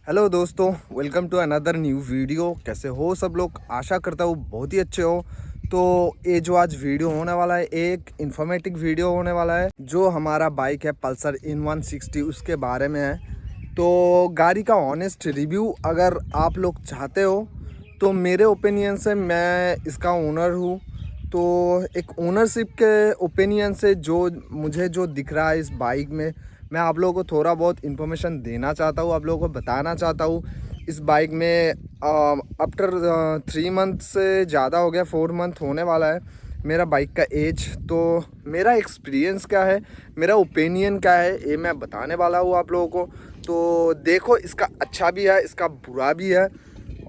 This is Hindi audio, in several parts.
हेलो दोस्तों, welcome to another new video. कैसे हो सब लोग? आशा करता हूँ बहुत ही अच्छे हो। तो ये जो आज वीडियो होने वाला है, एक इन्फॉर्मेटिव वीडियो होने वाला है। जो हमारा बाइक है पल्सर इन 160, उसके बारे में है। तो गाड़ी का ऑनेस्ट रिव्यू अगर आप लोग चाहते हो तो मेरे ओपिनियन से, मैं इसका ओनर हूँ, तो एक ओनरशिप के ओपिनियन से मुझे जो दिख रहा है इस बाइक में, मैं आप लोगों को थोड़ा बहुत इन्फॉर्मेशन देना चाहता हूँ, आप लोगों को बताना चाहता हूँ। इस बाइक में आफ्टर 3 मंथ से ज़्यादा हो गया, 4 मंथ होने वाला है मेरा बाइक का एज। तो मेरा एक्सपीरियंस क्या है, मेरा ओपिनियन क्या है, ये मैं बताने वाला हूँ आप लोगों को। तो देखो, इसका अच्छा भी है, इसका बुरा भी है।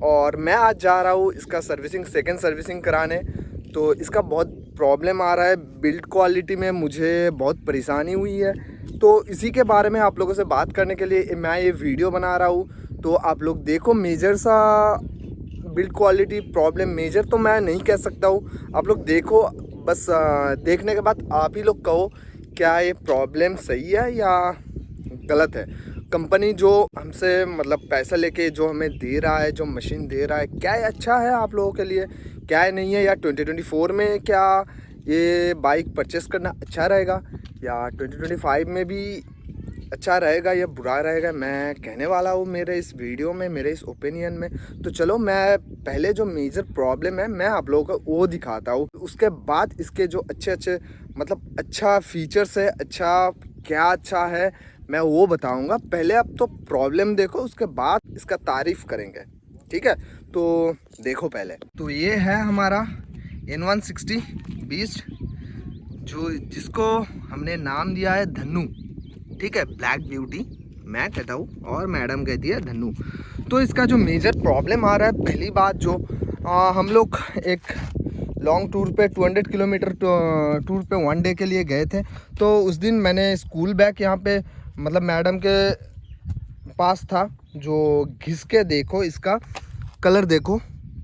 और मैं आज जा रहा हूँ इसका सेकेंड सर्विसिंग कराने। तो इसका बहुत प्रॉब्लम आ रहा है, बिल्ड क्वालिटी में मुझे बहुत परेशानी हुई है। तो इसी के बारे में आप लोगों से बात करने के लिए मैं ये वीडियो बना रहा हूँ। तो आप लोग देखो, मेजर सा बिल्ड क्वालिटी प्रॉब्लम, मेजर तो मैं नहीं कह सकता हूँ, आप लोग देखो। बस देखने के बाद आप ही लोग कहो क्या ये प्रॉब्लम सही है या गलत है। कंपनी जो हमसे मतलब पैसा लेके जो हमें दे रहा है, जो मशीन दे रहा है, क्या ये अच्छा है आप लोगों के लिए, क्या है नहीं है, या 2024 में क्या ये बाइक परचेस करना अच्छा रहेगा, या 2025 में भी अच्छा रहेगा या बुरा रहेगा, मैं कहने वाला हूँ मेरे इस वीडियो में, मेरे इस ओपिनियन में। तो चलो, मैं पहले जो मेजर प्रॉब्लम है मैं आप लोगों को वो दिखाता हूँ। उसके बाद इसके जो अच्छे मतलब अच्छा फीचर्स है, अच्छा क्या अच्छा है, मैं वो बताऊँगा। पहले आप तो प्रॉब्लम देखो, उसके बाद इसका तारीफ़ करेंगे, ठीक है? तो देखो पहले तो ये है हमारा N160 बीस्ट, जिसको हमने नाम दिया है धन्नू, ठीक है? ब्लैक ब्यूटी मैं कहता हूँ और मैडम कहती है धन्नू। तो इसका जो मेजर प्रॉब्लम आ रहा है, पहली बात जो हम लोग एक लॉन्ग टूर पे 200 किलोमीटर टूर पे 1 डे के लिए गए थे। तो उस दिन मैंने स्कूल बैग यहाँ पे मतलब मैडम के पास था, जो घिस के देखो इसका कलर देखो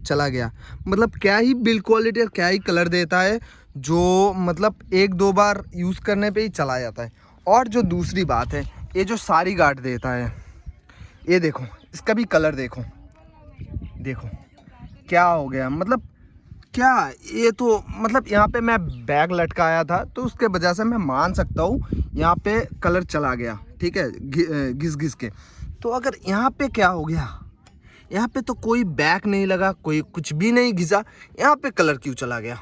चला गया। मतलब क्या ही बिल्ड क्वालिटी और क्या ही कलर देता है, जो मतलब 1-2 बार यूज़ करने पे ही चला जाता है। और जो दूसरी बात है, ये जो सारी गार्ड देता है, ये देखो इसका भी कलर देखो, देखो क्या हो गया। मतलब क्या ये तो मतलब यहाँ पे मैं बैग लटकाया था तो उसके वजह से मैं मान सकता हूँ यहाँ पे कलर चला गया, ठीक है, घिस घिस के। तो अगर यहाँ पे क्या हो गया, यहाँ पे तो कोई बैग नहीं लगा, कोई कुछ भी नहीं घिसा, यहाँ पे कलर क्यों चला गया,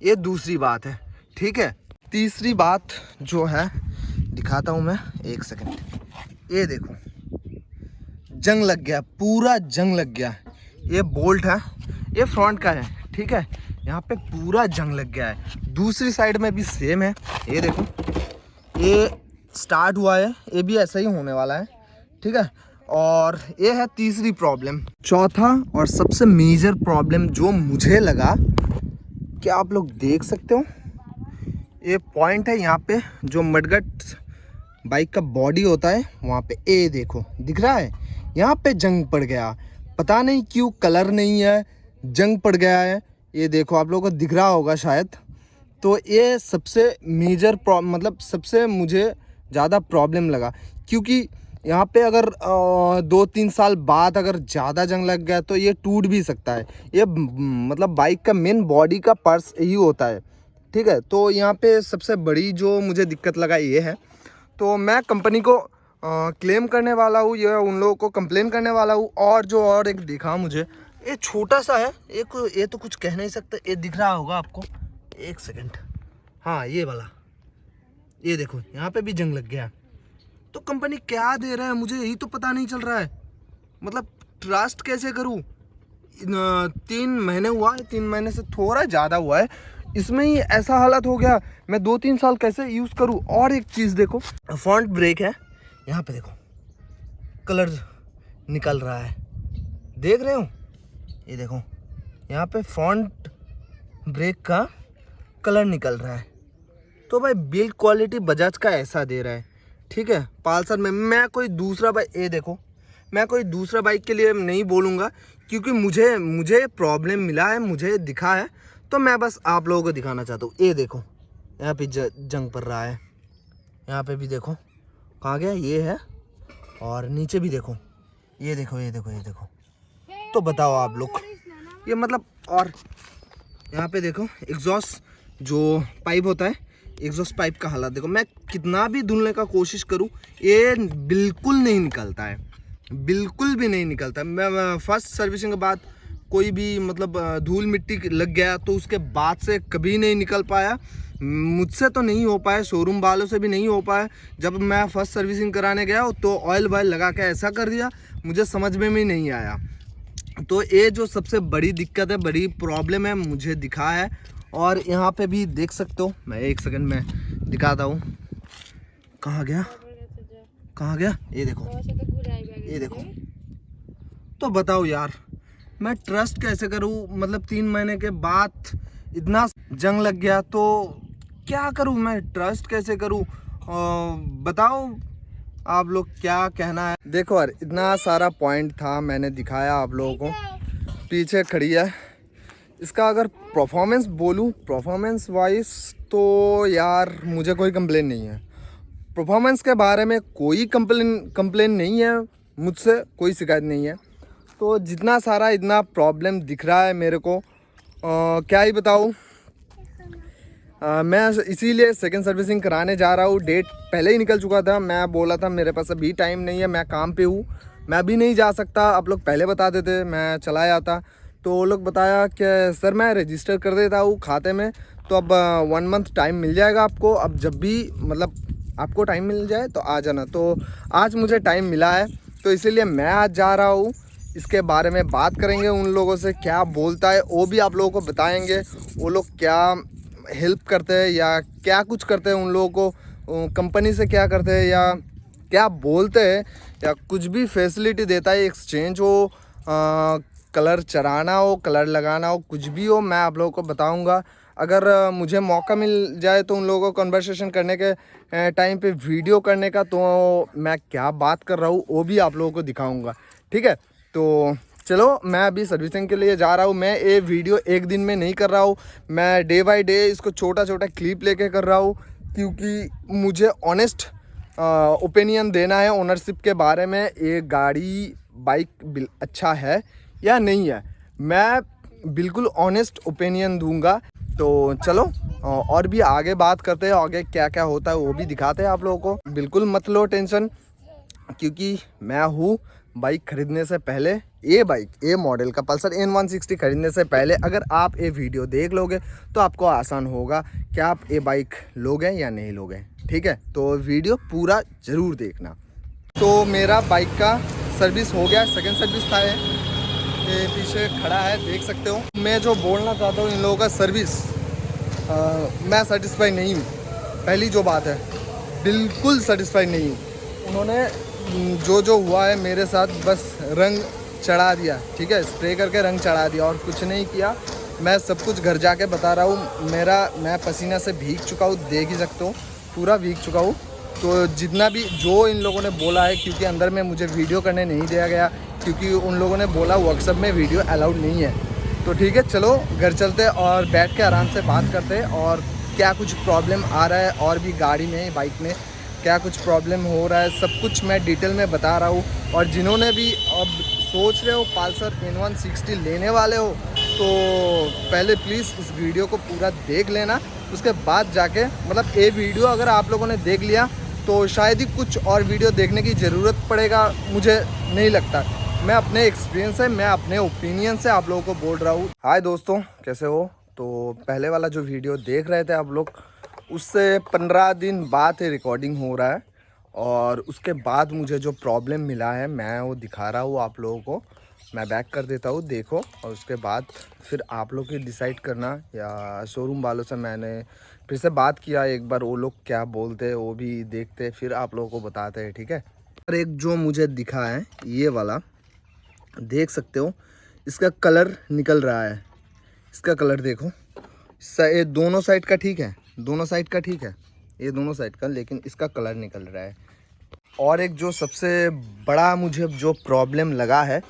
ये दूसरी बात है, ठीक है? तीसरी बात जो है दिखाता हूँ मैं, एक सेकंड। ये देखो जंग लग गया, पूरा जंग लग गया। ये बोल्ट है, ये फ्रंट का है, ठीक है? यहाँ पे पूरा जंग लग गया है। दूसरी साइड में भी सेम है, ये देखो, ये स्टार्ट हुआ है, ये भी ऐसा ही होने वाला है, ठीक है? और ये है तीसरी प्रॉब्लम। चौथा और सबसे मेजर प्रॉब्लम जो मुझे लगा, क्या आप लोग देख सकते हो, ये पॉइंट है यहाँ पे, जो मडगट बाइक का बॉडी होता है वहाँ पे, ये देखो दिख रहा है, यहाँ पे जंग पड़ गया। पता नहीं क्यों, कलर नहीं है, जंग पड़ गया है। ये देखो, आप लोगों को दिख रहा होगा शायद। तो ये सबसे मेजर मतलब सबसे मुझे ज़्यादा प्रॉब्लम लगा, क्योंकि यहाँ पे अगर 2-3 साल बाद अगर ज़्यादा जंग लग गया तो ये टूट भी सकता है। ये मतलब बाइक का मेन बॉडी का पार्ट्स यही होता है, ठीक है? तो यहाँ पे सबसे बड़ी जो मुझे दिक्कत लगा ये है। तो मैं कंपनी को क्लेम करने वाला हूँ, ये उन लोगों को कंप्लेन करने वाला हूँ। और एक दिखा मुझे, ये छोटा सा है, ये तो कुछ कह नहीं सकते। ये दिख रहा होगा आपको, एक सेकंड, हाँ ये वाला, ये देखो यहाँ पे भी जंग लग गया। तो कंपनी क्या दे रहा है मुझे यही तो पता नहीं चल रहा है। मतलब ट्रस्ट कैसे करूँ? 3 महीने हुआ है, 3 महीने से थोड़ा ज़्यादा हुआ है, इसमें ही ऐसा हालत हो गया। मैं 2-3 साल कैसे यूज़ करूँ? और एक चीज़ देखो, फ्रंट ब्रेक है, यहाँ पे देखो कलर निकल रहा है, देख रहे हो? ये देखो यहाँ पे फ्रंट ब्रेक का कलर निकल रहा है। तो भाई बिल्ड क्वालिटी बजाज का ऐसा दे रहा है, ठीक है? पल्सर में मैं कोई दूसरा बाइक, ये देखो, मैं कोई दूसरा बाइक के लिए नहीं बोलूँगा, क्योंकि मुझे प्रॉब्लम मिला है, मुझे दिखा है, तो मैं बस आप लोगों को दिखाना चाहता हूँ। ये देखो यहाँ पे जंग पड़ रहा है, यहाँ पे भी देखो कहाँ गया, ये है, और नीचे भी देखो ये देखो ये देखो ये देखो। तो बताओ आप लोग, ये मतलब, और यहाँ पे देखो एग्जॉस्ट जो पाइप होता है, एग्जॉस्ट पाइप का हालत देखो। मैं कितना भी धुलने का कोशिश करूँ ये बिल्कुल नहीं निकलता है, बिल्कुल भी नहीं निकलता। मैं फर्स्ट सर्विसिंग के बाद कोई भी मतलब धूल मिट्टी लग गया तो उसके बाद से कभी नहीं निकल पाया। मुझसे तो नहीं हो पाया, शोरूम वालों से भी नहीं हो पाया। जब मैं फर्स्ट सर्विसिंग कराने गया तो ऑयल वॉयल लगा के ऐसा कर दिया, मुझे समझ में भी नहीं आया। तो ये जो सबसे बड़ी दिक्कत है, बड़ी प्रॉब्लम है, मुझे दिखा है। और यहाँ पे भी देख सकते हो, मैं एक सेकंड में दिखाता हूँ। कहाँ गया, कहाँ गया, ये देखो ये देखो। तो बताओ यार, मैं ट्रस्ट कैसे करूँ? मतलब 3 महीने के बाद इतना जंग लग गया तो क्या करूँ मैं, ट्रस्ट कैसे करूँ? बताओ आप लोग क्या कहना है। देखो यार, इतना सारा पॉइंट था, मैंने दिखाया आप लोगों को। पीछे खड़ी है, इसका अगर परफॉर्मेंस बोलूँ, परफॉर्मेंस वाइज तो यार मुझे कोई कंप्लेन नहीं है। परफॉर्मेंस के बारे में कोई कंप्लेन नहीं है, मुझसे कोई शिकायत नहीं है। तो जितना सारा इतना प्रॉब्लम दिख रहा है मेरे को, क्या ही बताऊँ। मैं इसीलिए सेकंड सर्विसिंग कराने जा रहा हूँ। डेट पहले ही निकल चुका था, मैं बोला था मेरे पास अभी टाइम नहीं है, मैं काम पे हूँ, मैं अभी नहीं जा सकता। आप लोग पहले बता देते मैं चला जाता। तो वो लोग बताया कि सर मैं रजिस्टर कर देता हूँ खाते में, तो अब 1 मंथ टाइम मिल जाएगा आपको। अब जब भी मतलब आपको टाइम मिल जाए तो आ जाना। तो आज मुझे टाइम मिला है, तो इसीलिए मैं आज जा रहा हूँ। इसके बारे में बात करेंगे उन लोगों से, क्या बोलता है वो भी आप लोगों को बताएंगे। वो लोग क्या हेल्प करते हैं या क्या कुछ करते हैं, उन लोगों को कंपनी से क्या करते हैं या क्या बोलते हैं, या कुछ भी फैसिलिटी देता है, एक्सचेंज हो, कलर चढ़ाना हो, कलर लगाना हो, कुछ भी हो, मैं आप लोगों को बताऊंगा। अगर मुझे मौका मिल जाए तो उन लोगों को कन्वर्सेशन करने के टाइम पे वीडियो करने का, तो मैं क्या बात कर रहा हूँ वो भी आप लोगों को दिखाऊंगा। ठीक है, तो चलो मैं अभी सर्विसिंग के लिए जा रहा हूँ। मैं ये वीडियो एक दिन में नहीं कर रहा हूँ, मैं डे बाय डे इसको छोटा छोटा क्लिप लेके कर रहा हूँ, क्योंकि मुझे ऑनेस्ट ओपिनियन देना है ओनरशिप के बारे में। ये गाड़ी बाइक अच्छा है या नहीं है, मैं बिल्कुल ऑनेस्ट ओपिनियन दूंगा। तो चलो और भी आगे बात करते हैं, आगे क्या क्या होता है वो भी दिखाते हैं आप लोगों को। बिल्कुल मत लो टेंशन, क्योंकि मैं हूँ। बाइक खरीदने से पहले, ये बाइक, ये मॉडल का पल्सर N160 खरीदने से पहले अगर आप ये वीडियो देख लोगे तो आपको आसान होगा कि आप ये बाइक लोगे या नहीं लोगे। ठीक है, तो वीडियो पूरा ज़रूर देखना। तो मेरा बाइक का सर्विस हो गया, सेकंड सर्विस था ये पीछे खड़ा है, देख सकते हो। मैं जो बोलना चाहता हूँ, इन लोगों का सर्विस मैं सेटिस्फाई नहीं हूँ। पहली जो बात है, बिल्कुल सेटिस्फाई नहीं हूँ। उन्होंने जो हुआ है मेरे साथ, बस रंग चढ़ा दिया। ठीक है, स्प्रे करके रंग चढ़ा दिया और कुछ नहीं किया। मैं सब कुछ घर जाके बता रहा हूँ। मैं पसीना से भीग चुका हूँ, देख ही सकते हो, पूरा भीग चुका हूँ। तो जितना भी जो इन लोगों ने बोला है, क्योंकि अंदर में मुझे वीडियो करने नहीं दिया गया, क्योंकि उन लोगों ने बोला वर्कशॉप में वीडियो अलाउड नहीं है। तो ठीक है, चलो घर चलते और बैठ के आराम से बात करते, और क्या कुछ प्रॉब्लम आ रहा है और भी गाड़ी में, बाइक में क्या कुछ प्रॉब्लम हो रहा है, सब कुछ मैं डिटेल में बता रहा हूँ। और जिन्होंने भी अब सोच रहे हो पल्सर N160 लेने वाले हो, तो पहले प्लीज़ इस वीडियो को पूरा देख लेना, उसके बाद जाके, मतलब ये वीडियो अगर आप लोगों ने देख लिया तो शायद ही कुछ और वीडियो देखने की ज़रूरत पड़ेगा, मुझे नहीं लगता। मैं अपने एक्सपीरियंस से, मैं अपने ओपिनियन से आप लोगों को बोल रहा हूँ। हाय दोस्तों, कैसे हो? तो पहले वाला जो वीडियो देख रहे थे आप लोग, उससे 15 दिन बाद ही रिकॉर्डिंग हो रहा है, और उसके बाद मुझे जो प्रॉब्लम मिला है मैं वो दिखा रहा हूँ आप लोगों को। मैं बैक कर देता हूँ, देखो, और उसके बाद फिर आप लोग ही डिसाइड करना। या शोरूम वालों से मैंने फिर से बात किया एक बार, वो लोग क्या बोलते हैं वो भी देखते, फिर आप लोगों को बताते हैं। ठीक है, और एक जो मुझे दिखा है ये वाला, देख सकते हो, इसका कलर निकल रहा है। इसका कलर देखो, ये दोनों साइड का ठीक है, दोनों साइड का ठीक है, ये दोनों साइड का, लेकिन इसका कलर निकल रहा है। और एक जो सबसे बड़ा मुझे जो प्रॉब्लम लगा है,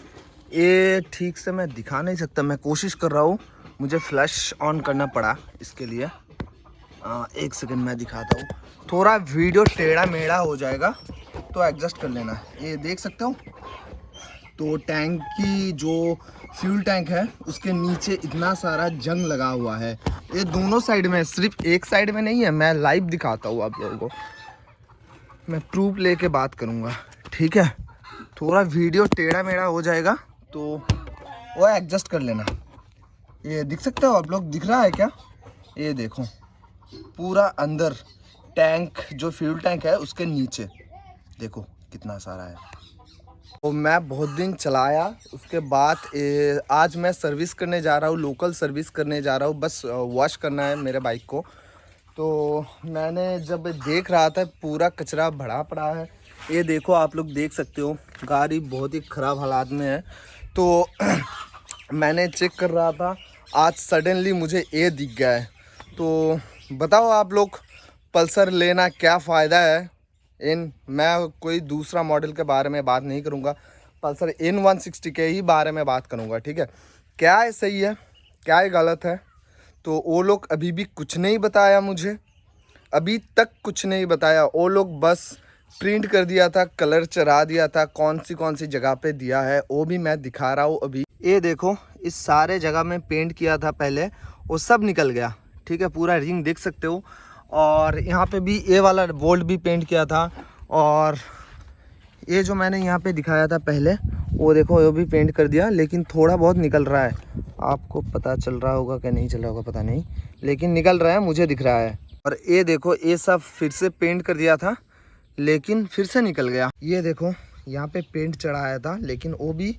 ये ठीक से मैं दिखा नहीं सकता, मैं कोशिश कर रहा हूँ, मुझे फ्लैश ऑन करना पड़ा इसके लिए। एक सेकंड मैं दिखाता हूँ, थोड़ा वीडियो टेढ़ा मेढ़ा हो जाएगा तो एडजस्ट कर लेना। ये देख सकते हो, तो टैंक की जो फ्यूल टैंक है उसके नीचे इतना सारा जंग लगा हुआ है। ये दोनों साइड में, सिर्फ एक साइड में नहीं है। मैं लाइव दिखाता हूँ आप लोगों को, मैं प्रूफ लेके बात करूँगा, ठीक है। थोड़ा वीडियो टेढ़ा मेढ़ा हो जाएगा तो वो एडजस्ट कर लेना। ये दिख सकते हो आप लोग, दिख रहा है क्या? ये देखो पूरा अंदर टैंक, जो फ्यूल टैंक है उसके नीचे देखो कितना सारा है। तो मैं बहुत दिन चलाया, उसके बाद आज मैं सर्विस करने जा रहा हूँ, लोकल सर्विस करने जा रहा हूँ, बस वॉश करना है मेरे बाइक को। तो मैंने जब देख रहा था पूरा कचरा भरा पड़ा है, ये देखो आप लोग देख सकते हो, गाड़ी बहुत ही ख़राब हालात में है। तो मैंने चेक कर रहा था, आज सडनली मुझे ये दिख गया है। तो बताओ आप लोग, पल्सर लेना क्या फ़ायदा है? मैं कोई दूसरा मॉडल के बारे में बात नहीं करूंगा, पल्सर N160 के ही बारे में बात करूंगा, ठीक है। क्या है सही है, क्या है गलत है, तो वो लोग अभी भी कुछ नहीं बताया मुझे, अभी तक कुछ नहीं बताया। वो लोग बस प्रिंट कर दिया था, कलर चढ़ा दिया था, कौन सी जगह पे दिया है वो भी मैं दिखा रहा हूँ अभी। ये देखो, इस सारे जगह में पेंट किया था पहले, वो सब निकल गया, ठीक है। पूरा रिंग देख सकते हो। और यहाँ पे भी ये वाला बोल्ट भी पेंट किया था, और ये जो मैंने यहाँ पे दिखाया था पहले, वो देखो वो भी पेंट कर दिया, लेकिन थोड़ा बहुत निकल रहा है। आपको पता चल रहा होगा कि नहीं चल रहा होगा पता नहीं, लेकिन निकल रहा है, मुझे दिख रहा है। और ये देखो, ये सब फिर से पेंट कर दिया था, लेकिन फिर से निकल गया। ये देखो यहाँ पे पेंट चढ़ाया था, लेकिन वो भी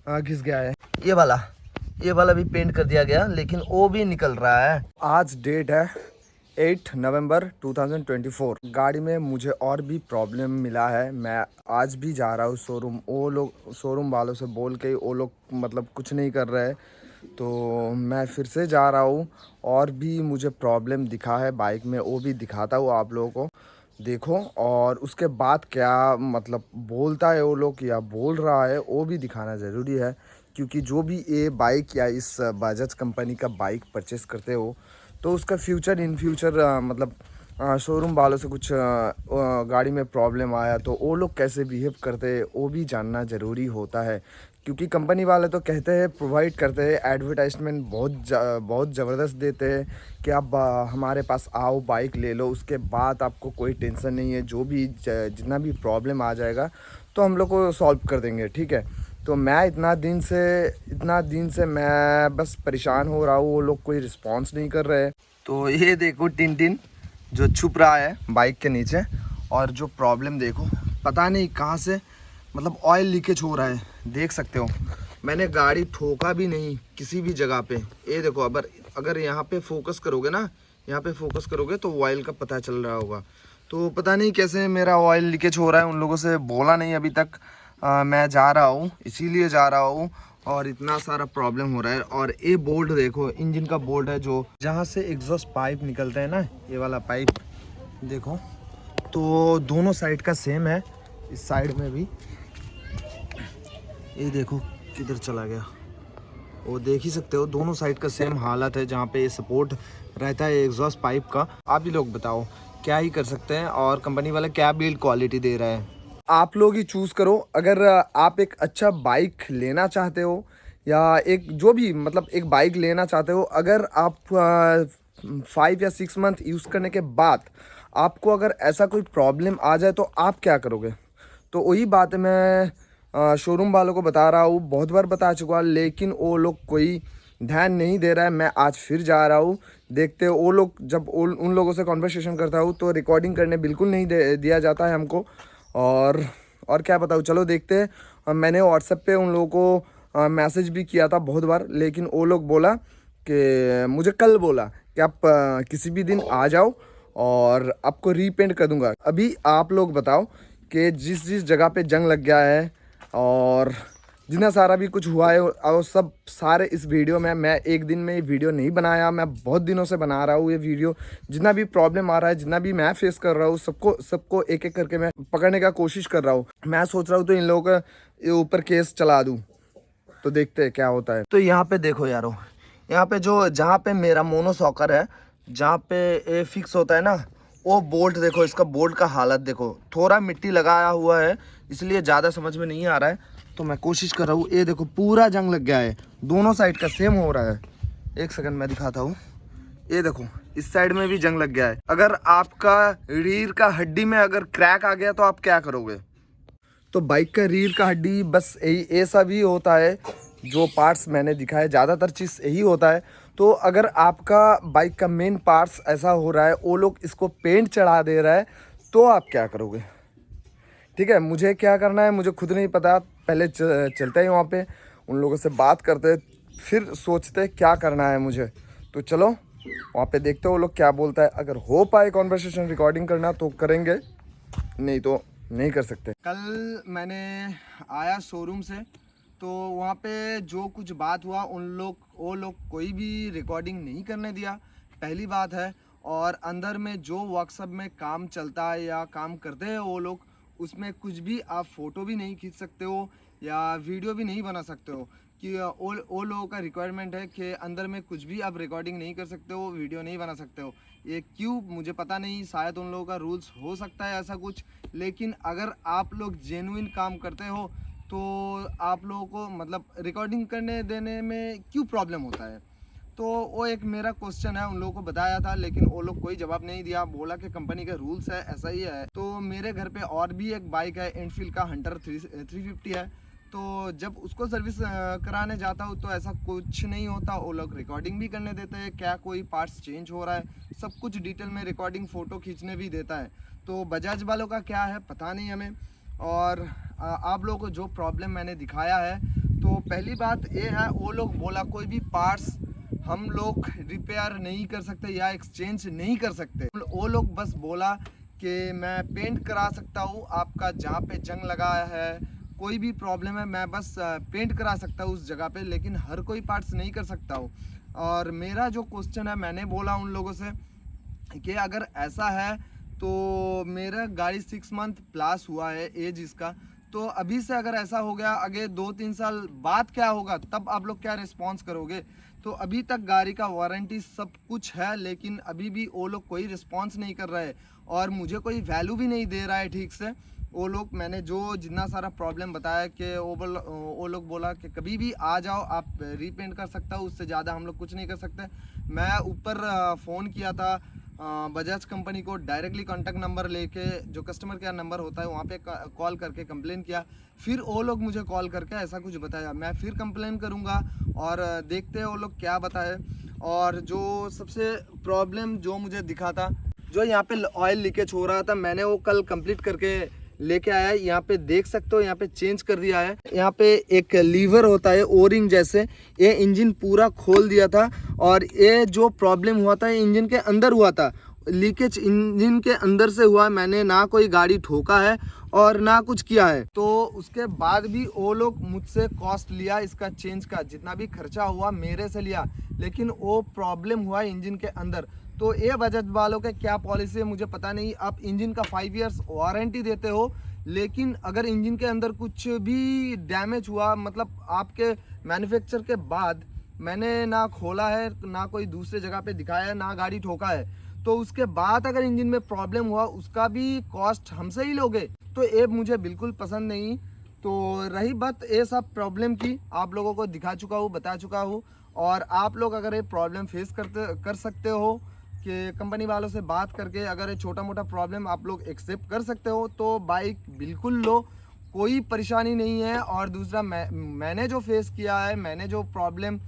घिस गया है। ये वाला भी पेंट कर दिया गया, लेकिन वो भी निकल रहा है। आज डेट है 8 नवंबर 2024। गाड़ी में मुझे और भी प्रॉब्लम मिला है। मैं आज भी जा रहा हूँ शोरूम, वो लोग शोरूम वालों से बोल के वो लोग मतलब कुछ नहीं कर रहे, तो मैं फिर से जा रहा हूँ। और भी मुझे प्रॉब्लम दिखा है बाइक में, वो भी दिखाता हूँ आप लोगों को, देखो। और उसके बाद क्या मतलब बोलता है वो लोग या बोल रहा है, वो भी दिखाना ज़रूरी है, क्योंकि जो भी ये बाइक या इस बजाज कंपनी का बाइक परचेस करते हो, तो उसका फ्यूचर इन फ्यूचर मतलब शोरूम वालों से कुछ गाड़ी में प्रॉब्लम आया तो वो लोग कैसे बिहेव करते हैं वो भी जानना ज़रूरी होता है। क्योंकि कंपनी वाले तो कहते हैं, प्रोवाइड करते हैं, एडवर्टाइजमेंट बहुत ज़बरदस्त देते हैं कि आप हमारे पास आओ, बाइक ले लो, उसके बाद आपको कोई टेंशन नहीं है, जो भी जितना भी प्रॉब्लम आ जाएगा तो हम लोग को सॉल्व कर देंगे, ठीक है। तो मैं इतना दिन से मैं बस परेशान हो रहा हूँ, वो लोग कोई रिस्पांस नहीं कर रहे। तो ये देखो टिन जो छुप रहा है बाइक के नीचे, और जो प्रॉब्लम देखो, पता नहीं कहाँ से मतलब ऑयल लीकेज हो रहा है, देख सकते हो। मैंने गाड़ी ठोका भी नहीं किसी भी जगह पे। ये देखो, अगर यहाँ पे फोकस करोगे ना, यहाँ पे फोकस करोगे तो ऑयल का पता चल रहा होगा। तो पता नहीं कैसे मेरा ऑयल लीकेज हो रहा है, उन लोगों से बोला नहीं अभी तक। मैं जा रहा हूँ, इसीलिए जा रहा हूँ, और इतना सारा प्रॉब्लम हो रहा है। और ये बोल्ट देखो, इंजन का बोल्ट है, जो जहाँ से एग्जॉस्ट पाइप निकलता है ना, ये वाला पाइप देखो, तो दोनों साइड का सेम है। इस साइड में भी ये देखो किधर चला गया, वो देख ही सकते हो, दोनों साइड का सेम हालत है, जहाँ पे ये सपोर्ट रहता है एग्जॉस्ट पाइप का। आप ही लोग बताओ क्या ही कर सकते हैं, और कंपनी वाला क्या बिल्ड क्वालिटी दे रहा है, आप लोग ही चूज़ करो। अगर आप एक अच्छा बाइक लेना चाहते हो, या एक जो भी मतलब एक बाइक लेना चाहते हो, अगर आप 5 या 6 मंथ यूज़ करने के बाद आपको अगर ऐसा कोई प्रॉब्लम आ जाए तो आप क्या करोगे? तो वही बात है, मैं शोरूम वालों को बता रहा हूँ, बहुत बार बता चुका, लेकिन वो लोग कोई ध्यान नहीं दे रहा है। मैं आज फिर जा रहा हूँ, देखते हो। वो लोग जब उन लोगों से कॉन्वर्सेशन करता हूँ तो रिकॉर्डिंग करने बिल्कुल नहीं दिया जाता है हमको। और क्या बताऊँ, चलो देखते हैं। मैंने व्हाट्सएप पे उन लोगों को मैसेज भी किया था बहुत बार, लेकिन वो लोग बोला कि मुझे कल बोला कि आप किसी भी दिन आ जाओ और आपको रीपेंट कर दूंगा। अभी आप लोग बताओ कि जिस जगह पे जंग लग गया है और जितना सारा भी कुछ हुआ है, और सब सारे इस वीडियो में, मैं एक दिन में ये वीडियो नहीं बनाया, मैं बहुत दिनों से बना रहा हूँ ये वीडियो। जितना भी प्रॉब्लम आ रहा है, जितना भी मैं फेस कर रहा हूँ, सबको एक एक करके मैं पकड़ने का कोशिश कर रहा हूँ। मैं सोच रहा हूँ तो इन लोगों का ऊपर केस चला दूँ, तो देखते हैं क्या होता है। तो यहाँ पे देखो यारो, यहाँ पे जहाँ पे मेरा मोनोसॉकर है, जहाँ पे ए फिक्स होता है ना, वो बोल्ट देखो, इसका बोल्ट का हालत देखो, थोड़ा मिट्टी लगाया हुआ है इसलिए ज़्यादा समझ में नहीं आ रहा है। तो मैं कोशिश कर रहा हूँ। ये देखो पूरा जंग लग गया है, दोनों साइड का सेम हो रहा है। एक सेकंड मैं दिखाता हूँ। ये देखो इस साइड में भी जंग लग गया है। अगर आपका रीर का हड्डी में अगर क्रैक आ गया तो आप क्या करोगे? तो बाइक का रीर का हड्डी बस यही ऐसा भी होता है, जो पार्ट्स मैंने दिखाए ज़्यादातर चीज़ यही होता है। तो अगर आपका बाइक का मेन पार्ट्स ऐसा हो रहा है, वो लोग इसको पेंट चढ़ा दे रहा है, तो आप क्या करोगे? ठीक है, मुझे क्या करना है मुझे खुद नहीं पता। पहले चलते हैं वहाँ पे, उन लोगों से बात करते, फिर सोचते क्या करना है मुझे। तो चलो वहाँ पे देखते हो वो लोग क्या बोलता है। अगर हो पाए कॉन्वर्सेशन रिकॉर्डिंग करना तो करेंगे, नहीं तो नहीं कर सकते। कल मैंने आया शोरूम से, तो वहाँ पे जो कुछ बात हुआ वो लोग कोई भी रिकॉर्डिंग नहीं करने दिया, पहली बात है। और अंदर में जो वर्कशॉप में काम चलता है या काम करते हैं वो लोग, उसमें कुछ भी आप फ़ोटो भी नहीं खींच सकते हो या वीडियो भी नहीं बना सकते हो। कि वो लोगों का रिक्वायरमेंट है कि अंदर में कुछ भी आप रिकॉर्डिंग नहीं कर सकते हो, वीडियो नहीं बना सकते हो। ये क्यों मुझे पता नहीं, शायद उन लोगों का रूल्स हो सकता है ऐसा कुछ। लेकिन अगर आप लोग जेन्युइन काम करते हो तो आप लोगों को मतलब रिकॉर्डिंग करने देने में क्यों प्रॉब्लम होता है? तो वो एक मेरा क्वेश्चन है, उन लोगों को बताया था, लेकिन वो लोग कोई जवाब नहीं दिया। बोला कि कंपनी का रूल्स है, ऐसा ही है। तो मेरे घर पे और भी एक बाइक है, एनफील्ड का हंटर 350 है। तो जब उसको सर्विस कराने जाता हूँ तो ऐसा कुछ नहीं होता, वो लोग रिकॉर्डिंग भी करने देते हैं, क्या कोई पार्ट्स चेंज हो रहा है, सब कुछ डिटेल में रिकॉर्डिंग फ़ोटो खींचने भी देता है। तो बजाज वालों का क्या है पता नहीं हमें। और आप लोगों को जो प्रॉब्लम मैंने दिखाया है, तो पहली बात ये है, वो लोग बोला कोई भी पार्ट्स हम लोग रिपेयर नहीं कर सकते या एक्सचेंज नहीं कर सकते। वो लोग बस बोला कि मैं पेंट करा सकता हूँ, आपका जहाँ पे जंग लगा है, कोई भी प्रॉब्लम है, मैं बस पेंट करा सकता हूँ उस जगह पे, लेकिन हर कोई पार्ट्स नहीं कर सकता हूँ। और मेरा जो क्वेश्चन है, मैंने बोला उन लोगों से कि अगर ऐसा है तो मेरा गाड़ी 6 मंथ प्लस हुआ है एज इसका, तो अभी से अगर ऐसा हो गया, आगे 2-3 साल बाद क्या होगा, तब आप लोग क्या रिस्पॉन्स करोगे? तो अभी तक गाड़ी का वारंटी सब कुछ है, लेकिन अभी भी वो लोग कोई रिस्पॉन्स नहीं कर रहे हैं और मुझे कोई वैल्यू भी नहीं दे रहा है ठीक से। वो लोग, मैंने जो जितना सारा प्रॉब्लम बताया कि वो लोग बोला कि कभी भी आ जाओ, आप रीपेंट कर सकता हो, उससे ज़्यादा हम लोग कुछ नहीं कर सकते। मैं ऊपर फ़ोन किया था बजाज कंपनी को, डायरेक्टली कॉन्टैक्ट नंबर लेके, जो कस्टमर केयर नंबर होता है वहाँ पे कॉल करके कंप्लेन किया। फिर वो लोग मुझे कॉल करके ऐसा कुछ बताया, मैं फिर कंप्लेन करूँगा और देखते हैं वो लोग क्या बताए। और जो सबसे प्रॉब्लम जो मुझे दिखा था, जो यहाँ पे ऑयल लीकेज हो रहा था, मैंने वो कल कंप्लीट करके लेके आया है। यहाँ पे देख सकते हो, यहाँ पे चेंज कर दिया है। यहाँ पे एक लीवर होता है ओरिंग जैसे, ये इंजन पूरा खोल दिया था। और ये जो प्रॉब्लम हुआ था, ये इंजन के अंदर हुआ था, लीकेज इंजन के अंदर से हुआ। मैंने ना कोई गाड़ी ठोका है और ना कुछ किया है। तो उसके बाद भी वो लोग मुझसे कॉस्ट लिया इसका चेंज का, जितना भी खर्चा हुआ मेरे से लिया, लेकिन वो प्रॉब्लम हुआ इंजन के अंदर। तो ये बजाज वालों के क्या पॉलिसी है मुझे पता नहीं। आप इंजन का 5 इयर्स वारंटी देते हो, लेकिन अगर इंजन के अंदर कुछ भी डैमेज हुआ, मतलब आपके मैन्युफैक्चर के बाद मैंने ना खोला है, ना कोई दूसरे जगह पे दिखाया है, ना गाड़ी ठोका है, तो उसके बाद अगर इंजन में प्रॉब्लम हुआ, उसका भी कॉस्ट हमसे ही लोगे, तो ये मुझे बिल्कुल पसंद नहीं। तो रही बात ये सब प्रॉब्लम की, आप लोगों को दिखा चुका हूँ, बता चुका हूँ। और आप लोग अगर ये प्रॉब्लम फेस कर सकते हो कि कंपनी वालों से बात करके, अगर ये छोटा मोटा प्रॉब्लम आप लोग एक्सेप्ट कर सकते हो, तो बाइक बिल्कुल लो, कोई परेशानी नहीं है। और दूसरा, मैंने जो फेस किया है, मैंने जो प्रॉब्लम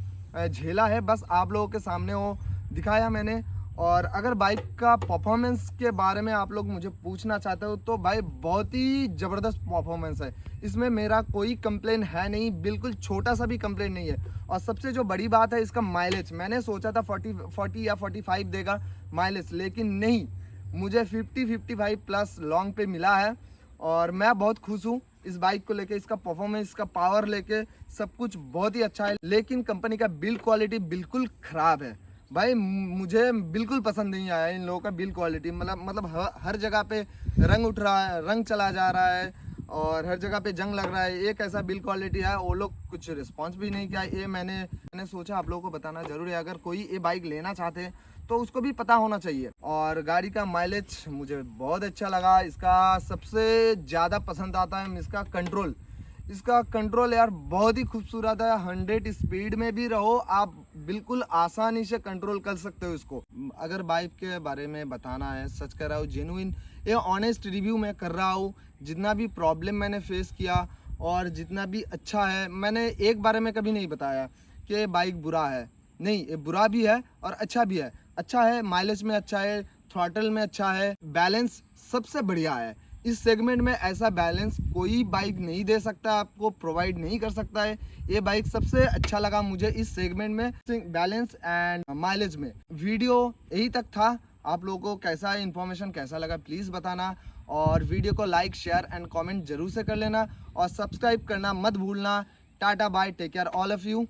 झेला है, बस आप लोगों के सामने वो दिखाया मैंने। और अगर बाइक का परफॉर्मेंस के बारे में आप लोग मुझे पूछना चाहते हो, तो भाई बहुत ही ज़बरदस्त परफॉर्मेंस है, इसमें मेरा कोई कंप्लेन है नहीं, बिल्कुल छोटा सा भी कंप्लेन नहीं है। और सबसे जो बड़ी बात है इसका माइलेज, मैंने सोचा था 40 या 45 देगा माइलेज, लेकिन नहीं, मुझे 50-55 प्लस लॉन्ग पे मिला है। और मैं बहुत खुश हूँ इस बाइक को लेके, इसका परफॉर्मेंस, इसका पावर लेके सब कुछ बहुत ही अच्छा है। लेकिन कंपनी का बिल्ड क्वालिटी बिल्कुल ख़राब है भाई, मुझे बिल्कुल पसंद नहीं आया इन लोगों का बिल्ड क्वालिटी। मतलब हर जगह पे रंग उठ रहा है, रंग चला जा रहा है, और हर जगह पे जंग लग रहा है। एक ऐसा बिल्ड क्वालिटी है, वो लोग कुछ रिस्पांस भी नहीं किया। ये मैंने सोचा आप लोगों को बताना जरूर है, अगर कोई ये बाइक लेना चाहते हैं तो उसको भी पता होना चाहिए। और गाड़ी का माइलेज मुझे बहुत अच्छा लगा। इसका सबसे ज़्यादा पसंद आता है इसका कंट्रोल। इसका कंट्रोल यार बहुत ही खूबसूरत है। 100 स्पीड में भी रहो आप बिल्कुल आसानी से कंट्रोल कर सकते हो इसको। अगर बाइक के बारे में बताना है, सच कर रहा हूँ, जेन्युइन ये ऑनेस्ट रिव्यू मैं कर रहा हूँ। जितना भी प्रॉब्लम मैंने फेस किया और जितना भी अच्छा है, मैंने एक बारे में कभी नहीं बताया कि बाइक बुरा है। नहीं, ये बुरा भी है और अच्छा भी है। अच्छा है, माइलेज में अच्छा है, थ्रॉटल में अच्छा है, बैलेंस सबसे बढ़िया है। इस सेगमेंट में ऐसा बैलेंस कोई बाइक नहीं दे सकता, आपको प्रोवाइड नहीं कर सकता है। ये बाइक सबसे अच्छा लगा मुझे इस सेगमेंट में, बैलेंस एंड माइलेज में। वीडियो यही तक था। आप लोगों को कैसा इन्फॉर्मेशन कैसा लगा प्लीज़ बताना, और वीडियो को लाइक शेयर एंड कमेंट जरूर से कर लेना, और सब्सक्राइब करना मत भूलना। Tata bye, take care all of you.